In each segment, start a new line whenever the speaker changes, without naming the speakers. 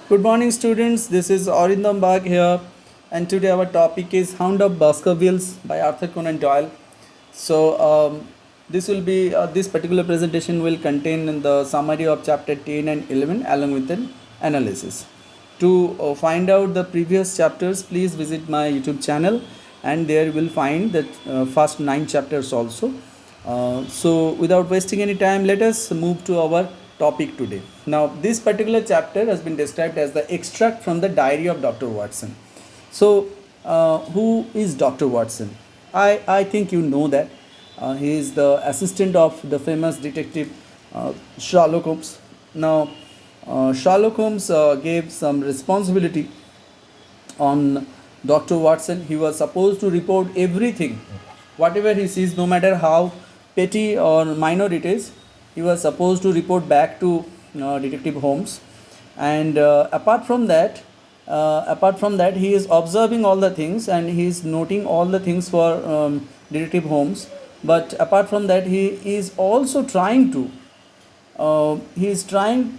Good morning, students. This is Arindam Bag here, and today our topic is Hound of Baskervilles by Arthur Conan Doyle. This particular presentation will contain the summary of chapter 10 and 11 along with an analysis. To find out the previous chapters, please visit my YouTube channel, and there you will find the first 9 chapters also. Without wasting any time, let us move to our topic today. Now, this particular chapter has been described as the extract from the diary of Dr. Watson. Who is Dr. Watson? I think you know that. He is the assistant of the famous detective Sherlock Holmes. Now, Sherlock Holmes gave some responsibility on Dr. Watson. He was supposed to report everything, whatever he sees, no matter how petty or minor it is. He was supposed to report back to Detective Holmes, and apart from that, he is observing all the things and he is noting all the things for Detective Holmes. But apart from that, he is also trying to he is trying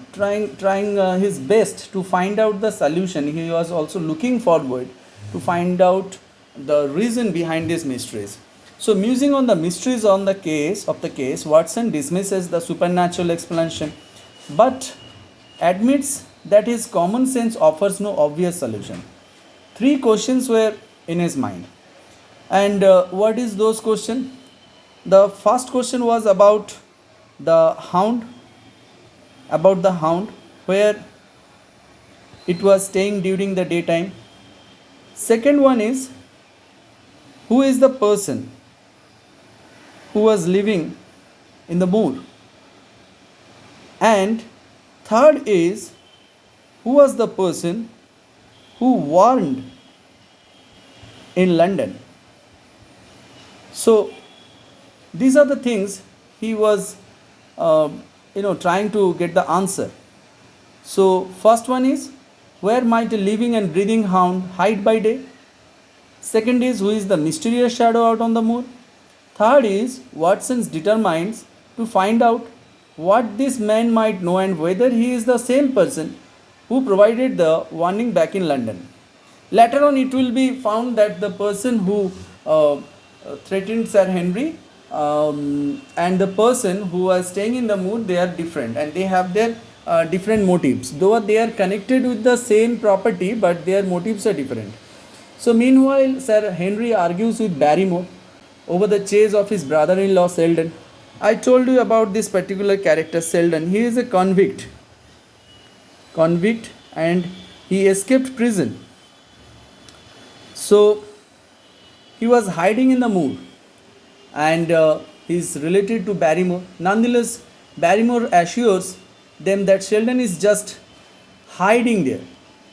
his best to find out the solution. He was also looking forward to find out the reason behind these mysteries. So, musing on the mysteries on the case, Watson dismisses the supernatural explanation, but admits that his common sense offers no obvious solution. Three questions were in his mind, and what is those questions? The first question was the hound, about the hound, where it was staying during the daytime. Second one is, who is the person who was living in the moor? And third is, who was the person who warned in London? So these are the things he was trying to get the answer. So first one is, where might a living and breathing hound hide by day? Second is, who is the mysterious shadow out on the moor? Third is, Watson determines to find out what this man might know and whether he is the same person who provided the warning back in London. Later on, it will be found that the person who threatened Sir Henry and the person who was staying in the moor, they are different and they have their different motives. Though they are connected with the same property, but their motives are different. So meanwhile, Sir Henry argues with Barrymore over the chase of his brother-in-law Selden. I told you about this particular character Selden. He is a convict and he escaped prison. So he was hiding in the moor, and he is related to Barrymore. Nonetheless, Barrymore assures them that Sheldon is just hiding there,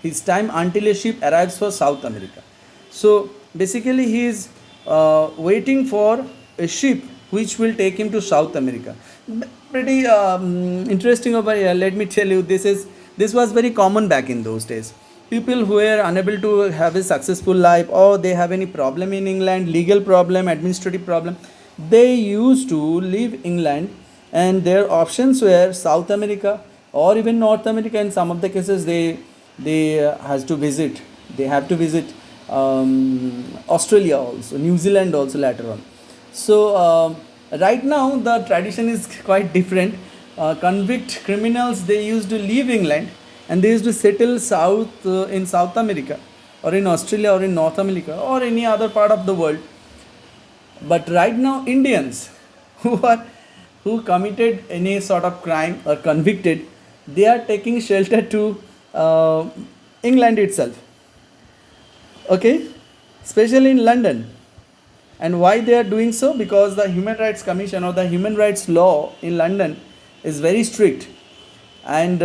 his time until a ship arrives for South America. So basically, he is waiting for a ship which will take him to South America. Pretty interesting over here. Let me tell you, this was very common back in those days. People who were unable to have a successful life, or they have any problem in England, legal problem, administrative problem, they used to leave England, and their options were South America or even North America. In some of the cases, they have to visit Australia also, New Zealand also later on. So right now the tradition is quite different. Convict criminals, they used to leave England and they used to settle in South America or in Australia or in North America or any other part of the world. But right now Indians who committed any sort of crime or convicted, they are taking shelter to England itself. Okay, especially in London. And why they are doing so? Because the Human Rights Commission or the human rights law in London is very strict, and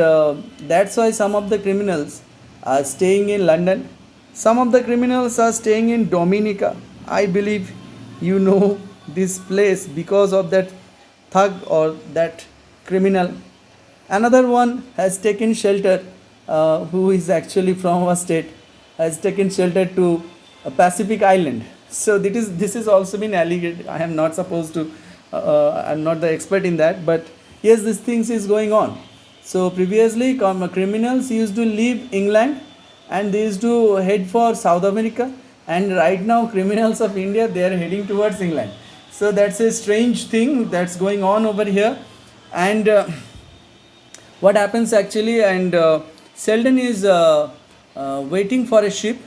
that's why some of the criminals are staying in London. Some of the criminals are staying in Dominica. I believe you know this place because of that thug or that criminal. Another one has taken shelter, who is actually from our state, has taken shelter to a Pacific island. So this is also been alleged. I am not supposed to. I am not the expert in that, but yes, these things is going on. So previously, criminals used to leave England and they used to head for South America, and right now criminals of India, they are heading towards England. So that's a strange thing that's going on over here. And what happens actually, and Sheldon is waiting for a ship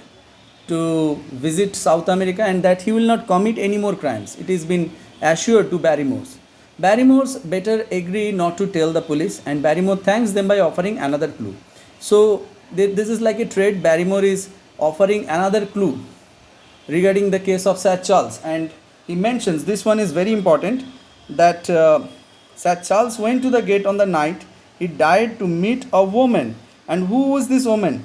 to visit South America, and that he will not commit any more crimes. It has been assured to Barrymores. Barrymores better agree not to tell the police, and Barrymore thanks them by offering another clue. So this is like a trade. Barrymore is offering another clue regarding the case of Sir Charles, and he mentions this one is very important, that Sir Charles went to the gate on the night he died to meet a woman. And who was this woman?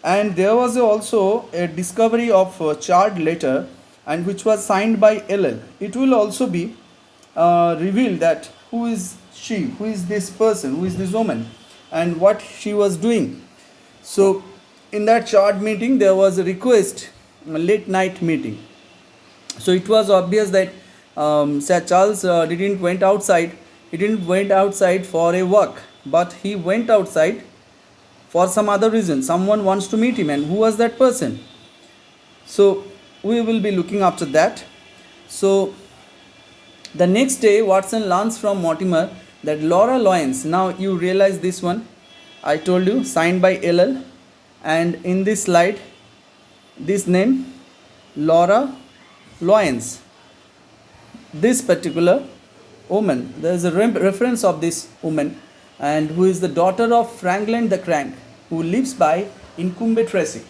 And there was also a discovery of a charred letter, and which was signed by LL. It will also be revealed that who is she, who is this person, who is this woman, and what she was doing. So in that charred meeting there was a request, a late night meeting. So it was obvious that Sir Charles didn't went outside. He didn't went outside for a walk, but he went outside for some other reason. Someone wants to meet him, and who was that person? So we will be looking after that. So the next day, Watson learns from Mortimer that Laura Loynes. Now you realize this one. I told you, signed by LL, and in this slide, this name, Laura Loynes. This particular woman, there is a reference of this woman, and who is the daughter of Franklin the Crank, who lives by in Coombe Tracey.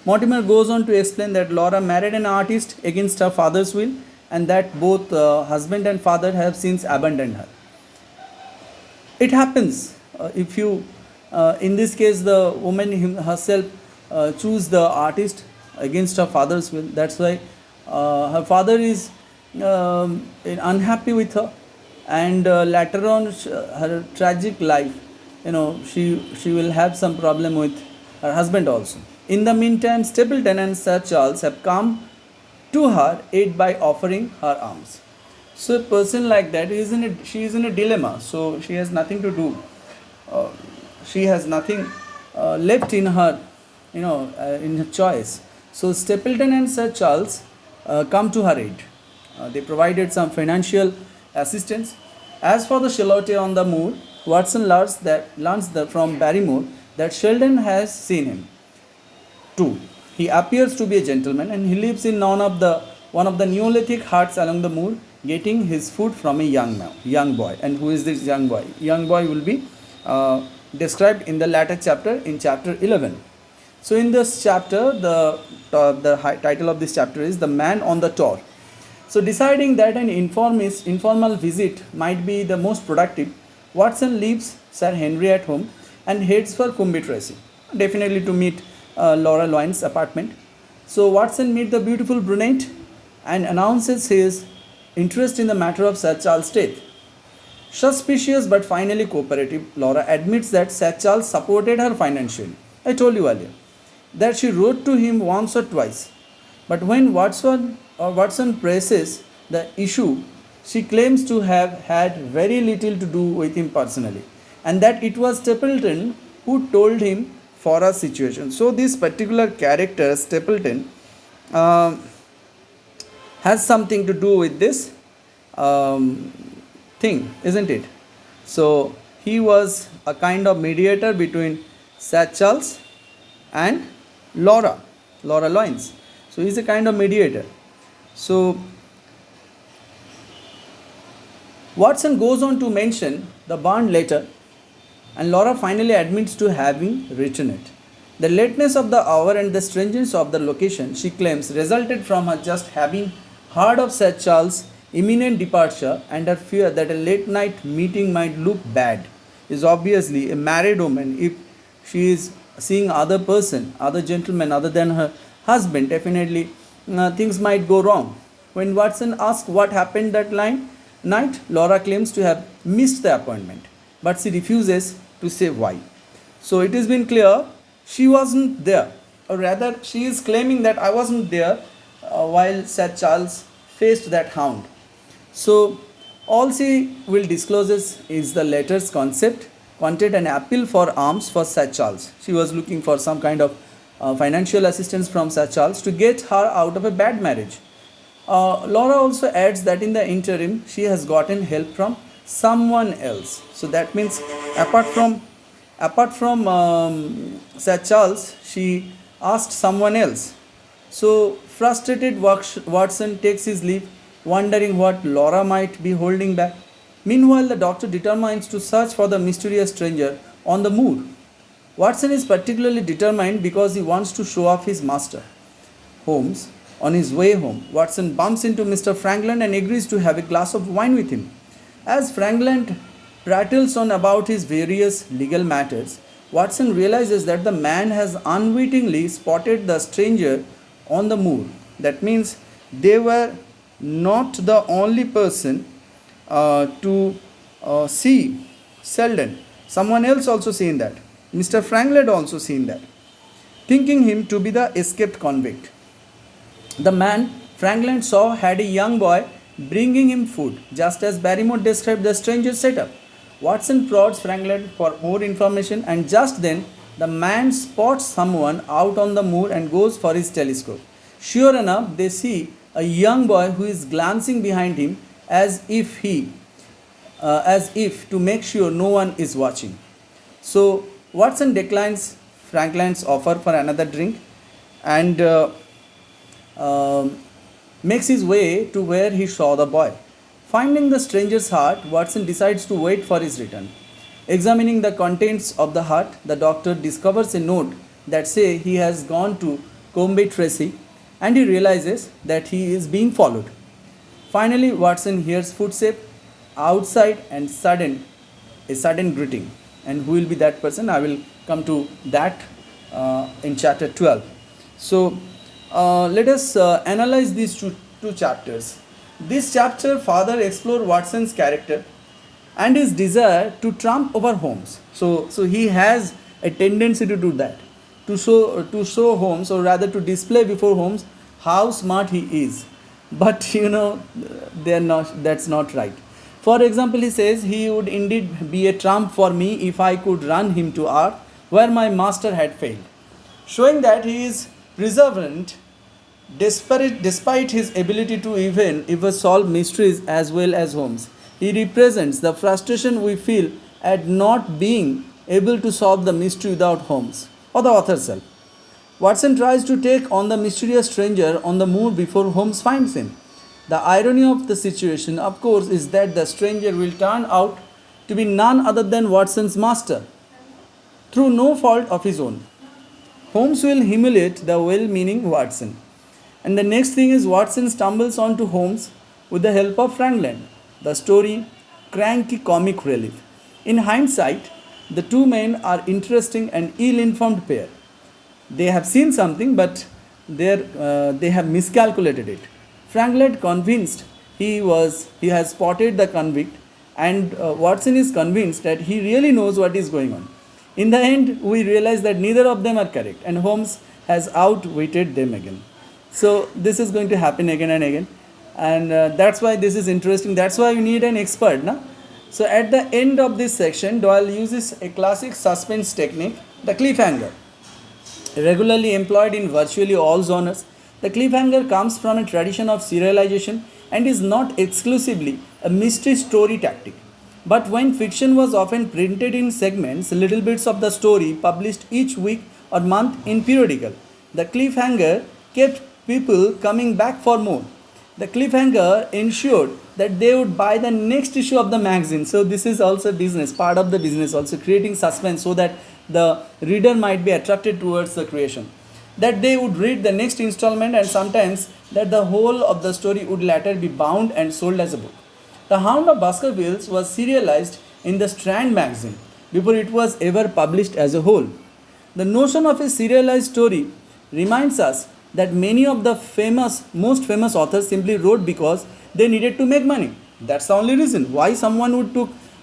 Mortimer goes on to explain that Laura married an artist against her father's will, and that both husband and father have since abandoned her. It happens if you, in this case, the woman herself choose the artist against her father's will. That's why her father is unhappy with her, and later on her tragic life, she will have some problem with her husband also. In the meantime, Stapleton and Sir Charles have come to her aid by offering her arms. So a person like that she is in a dilemma. So she has nothing to do. She has nothing left in her, in her choice. So Stapleton and Sir Charles come to her aid. They provided some financial assistance. As for the Charlotte on the moor, Watson learns from Barrymore that Sheldon has seen him too. He appears to be a gentleman, and he lives in one of the Neolithic huts along the moor, getting his food from a young boy. And who is this young boy? Young boy will be described in the latter chapter, in chapter 11. So in this chapter, the title of this chapter is The Man on the Tor. So deciding that an informal visit might be the most productive, Watson leaves Sir Henry at home and heads for Coombe Tracey, definitely to meet Laura Loynes' apartment. So Watson meets the beautiful brunette and announces his interest in the matter of Sir Charles' death. Suspicious but finally cooperative, Laura admits that Sir Charles supported her financially. I told you earlier that she wrote to him once or twice. But when Watson presses the issue, she claims to have had very little to do with him personally, and that it was Stapleton who told him for a situation. So this particular character, Stapleton, has something to do with this thing, isn't it? So he was a kind of mediator between Sir Charles and Laura Loynes. So he's a kind of mediator. So Watson goes on to mention the burned letter, and Laura finally admits to having written it. The lateness of the hour and the strangeness of the location, she claims, resulted from her just having heard of Sir Charles' imminent departure, and her fear that a late night meeting might look bad. Is obviously a married woman. If she is seeing other gentlemen other than her husband, definitely things might go wrong. When Watson asks what happened that night, Laura claims to have missed the appointment, but she refuses to say why. So it has been clear she wasn't there, or rather she is claiming that I wasn't there while Sir Charles faced that hound. So all she will disclose is the letter's wanted an appeal for alms for Sir Charles. She was looking for some kind of financial assistance from Sir Charles to get her out of a bad marriage. Laura also adds that in the interim, she has gotten help from someone else. So that means apart from Sir Charles, she asked someone else. So frustrated, Watson takes his leave, wondering what Laura might be holding back. Meanwhile, the doctor determines to search for the mysterious stranger on the moor. Watson is particularly determined because he wants to show off his master, Holmes. On his way home, Watson bumps into Mr. Frankland and agrees to have a glass of wine with him. As Frankland prattles on about his various legal matters, Watson realizes that the man has unwittingly spotted the stranger on the moor. That means they were not the only person to see Selden. Someone else also seen that. Mr. Frankland also seen that, thinking him to be the escaped convict. The man Frankland saw had a young boy bringing him food, just as Barrymore described the stranger's setup. Watson prods Frankland for more information, and just then the man spots someone out on the moor and goes for his telescope. Sure enough, they see a young boy who is glancing behind him as if to make sure no one is watching. So Watson declines Frankland's offer for another drink and makes his way to where he saw the boy. Finding the stranger's heart, Watson decides to wait for his return. Examining the contents of the heart, the doctor discovers a note that says he has gone to Coombe Tracey, and he realizes that he is being followed. Finally, Watson hears footsteps outside and a sudden greeting. And who will be that person? I will come to that in chapter 12. So let us analyze these two chapters. This chapter further explores Watson's character and his desire to trump over Holmes. So he has a tendency to do that, to show Holmes, or rather to display before Holmes how smart he is. But that's not right. For example, he says he would indeed be a trump for me if I could run him to earth where my master had failed, showing that he is perseverant despite his ability to even solve mysteries as well as Holmes. He represents the frustration we feel at not being able to solve the mystery without Holmes or the author self. Watson tries to take on the mysterious stranger on the moor before Holmes finds him. The irony of the situation, of course, is that the stranger will turn out to be none other than Watson's master, through no fault of his own. Holmes will humiliate the well-meaning Watson. And the next thing is Watson stumbles onto Holmes with the help of Frankland. The story, cranky comic relief. In hindsight, the two men are interesting and ill-informed pair. They have seen something, but they have miscalculated it. Frankland convinced he has spotted the convict, and Watson is convinced that he really knows what is going on. In the end, we realize that neither of them are correct, and Holmes has outwitted them again. So this is going to happen again and again, and that's why this is interesting. That's why you need an expert, na? So at the end of this section, Doyle uses a classic suspense technique, the cliffhanger, regularly employed in virtually all genres. The cliffhanger comes from a tradition of serialization and is not exclusively a mystery story tactic. But when fiction was often printed in segments, little bits of the story published each week or month in periodical, the cliffhanger kept people coming back for more. The cliffhanger ensured that they would buy the next issue of the magazine. So this is also business, part of the business, also creating suspense so that the reader might be attracted towards the creation. That they would read the next installment, and sometimes that the whole of the story would later be bound and sold as a book. The Hound of Baskervilles was serialized in the Strand magazine before it was ever published as a whole. The notion of a serialized story reminds us that many of the most famous authors simply wrote because they needed to make money. That's the only reason why someone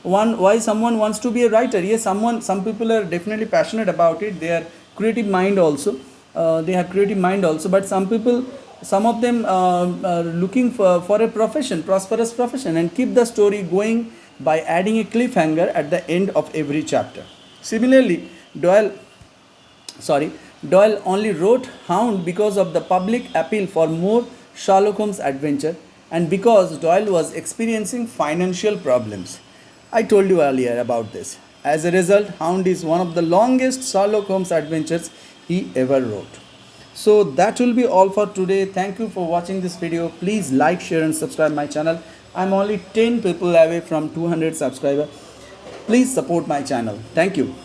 wants to be a writer. Yes, some people are definitely passionate about it. They are creative mind also. But some of them are looking for a profession, prosperous profession, and keep the story going by adding a cliffhanger at the end of every chapter. Similarly, Doyle only wrote Hound because of the public appeal for more Sherlock Holmes adventure and because Doyle was experiencing financial problems. I told you earlier about this. As a result, Hound is one of the longest Sherlock Holmes adventures he ever wrote. So that will be all for today. Thank you for watching this video. Please like, share and subscribe my channel. I'm only 10 people away from 200 subscribers. Please support my channel. Thank you.